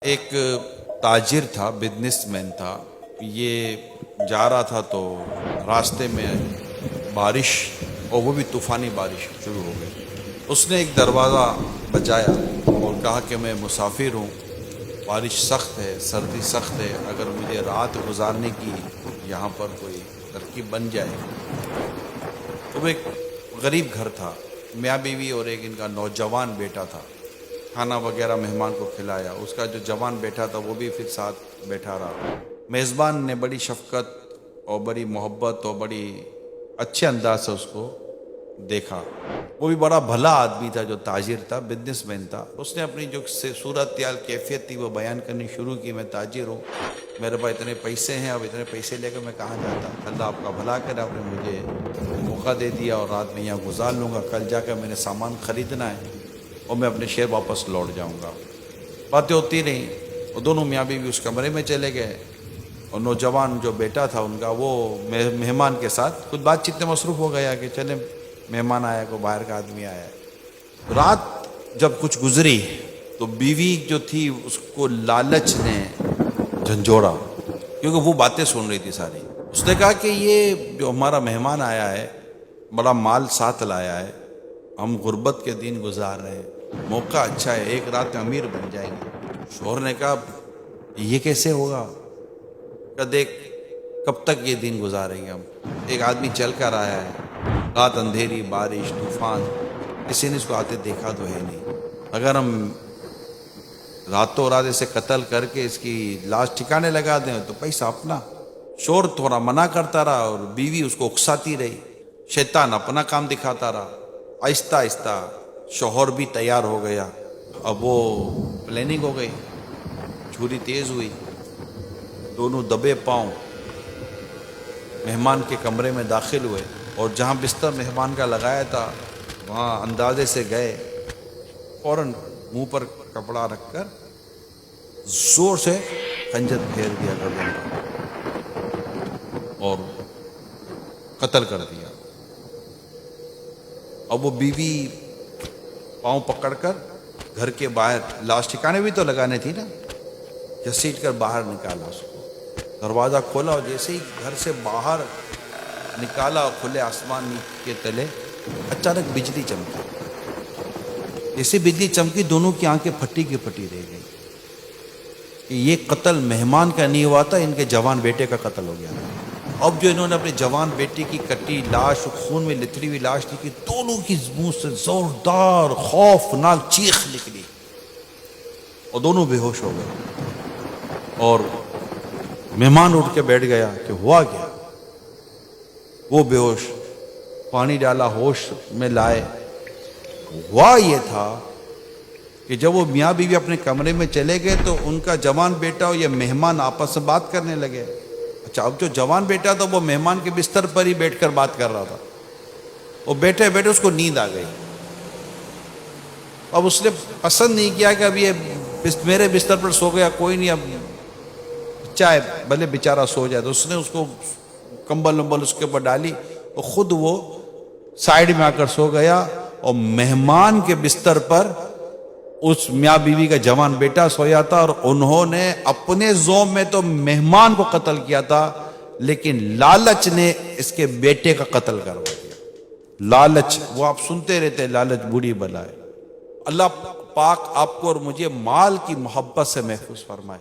ایک تاجر تھا، بزنس مین تھا. یہ جا رہا تھا تو راستے میں بارش، اور وہ بھی طوفانی بارش شروع ہو گئی. اس نے ایک دروازہ بجایا اور کہا کہ میں مسافر ہوں، بارش سخت ہے، سردی سخت ہے، اگر مجھے رات گزارنے کی یہاں پر کوئی ترکیب بن جائے. تو وہ ایک غریب گھر تھا، میاں بیوی اور ایک ان کا نوجوان بیٹا تھا. کھانا وغیرہ مہمان کو کھلایا. اس کا جو جوان بیٹا تھا وہ بھی پھر ساتھ بیٹھا رہا. میزبان نے بڑی شفقت اور بڑی محبت اور بڑی اچھے انداز سے اس کو دیکھا. وہ بھی بڑا بھلا آدمی تھا، جو تاجر تھا، بزنس مین تھا. اس نے اپنی جو صورتحال کیفیت تھی وہ بیان کرنی شروع کی. میں تاجر ہوں، میرے پاس اتنے پیسے ہیں، اب اتنے پیسے لے کر میں کہاں جاتا. اللہ آپ کا بھلا کرے، آپ نے مجھے موقع دے دیا اور رات میں یہاں گزار لوں گا. کل جا کر میں نے سامان خریدنا ہے اور میں اپنے شہر واپس لوٹ جاؤں گا. باتیں ہوتی رہیں اور دونوں میاں بیوی اس کمرے میں چلے گئے. اور نوجوان جو بیٹا تھا ان کا، وہ مہمان کے ساتھ کچھ بات چیت میں مصروف ہو گیا کہ چلے مہمان آیا، کوئی باہر کا آدمی آیا ہے. رات جب کچھ گزری تو بیوی جو تھی اس کو لالچ نے جھنجھوڑا، کیونکہ وہ باتیں سن رہی تھی ساری. اس نے کہا کہ یہ جو ہمارا مہمان آیا ہے بڑا مال ساتھ لایا ہے، ہم غربت کے دن گزار رہے ہیں، موقع اچھا ہے، ایک رات میں امیر بن جائیں گے. شوہر نے کہا یہ کیسے ہوگا؟ کہ دیکھ کب تک یہ دن گزاریں گے ہم. ایک آدمی چل کر آیا ہے، رات اندھیری، بارش، طوفان، کسی نے اس کو آتے دیکھا تو ہے نہیں. اگر ہم راتوں رات اسے قتل کر کے اس کی لاش ٹھکانے لگا دیں تو پیسہ اپنا. شوہر تھوڑا منع کرتا رہا اور بیوی اس کو اکساتی رہی. شیطان اپنا کام دکھاتا رہا. آہستہ آہستہ شوہر بھی تیار ہو گیا. اب وہ پلاننگ ہو گئی، چھری تیز ہوئی، دونوں دبے پاؤں مہمان کے کمرے میں داخل ہوئے اور جہاں بستر مہمان کا لگایا تھا وہاں اندازے سے گئے، فوراً منہ پر کپڑا رکھ کر زور سے خنجر پھیر دیا گردن پر اور قتل کر دیا. اب وہ بیوی پاؤں پکڑ کر گھر کے باہر، لاش ٹھکانے بھی تو لگانے تھی نا، گھسیٹ کر باہر نکالا. اس کو دروازہ کھولا اور جیسے ہی گھر سے باہر نکالا، کھلے آسمان کے تلے اچانک بجلی چمکی. جیسے بجلی چمکی دونوں کی آنکھیں پھٹی کی پھٹی رہ گئی کہ یہ قتل مہمان کا نہیں ہوا تھا، ان کے جوان بیٹے کا قتل ہو گیا. اب جو انہوں نے اپنے جوان بیٹے کی کٹی لاش، خون میں لتھڑی ہوئی لاش دیکھی، دونوں کی منہ سے زوردار خوفناک چیخ نکلی اور دونوں بے ہوش ہو گئے. اور مہمان اٹھ کے بیٹھ گیا کہ ہوا کیا. وہ بے ہوش، پانی ڈالا، ہوش میں لائے. ہوا یہ تھا کہ جب وہ میاں بیوی اپنے کمرے میں چلے گئے تو ان کا جوان بیٹا اور یہ مہمان آپس میں بات کرنے لگے. اچھا، اب جو جوان بیٹا تھا وہ مہمان کے بستر پر ہی بیٹھ کر بات کر رہا تھا. وہ بیٹھے بیٹھے اس کو نیند آ گئی. اب اس نے پسند نہیں کیا کہ اب یہ میرے بستر پر سو گیا، کوئی نہیں، اب چاہے بھلے بیچارہ سو جائے. تو اس نے اس کو کمبل ومبل اس کے اوپر ڈالی اور خود وہ سائیڈ میں آ کر سو گیا. اور مہمان کے بستر پر اس میاں بیوی کا جوان بیٹا سویا تھا اور انہوں نے اپنے زوم میں تو مہمان کو قتل کیا تھا، لیکن لالچ نے اس کے بیٹے کا قتل کروا دیا. لالچ، وہ آپ سنتے رہتے ہیں، لالچ بری بلا ہے. اللہ پاک آپ کو اور مجھے مال کی محبت سے محفوظ فرمائے.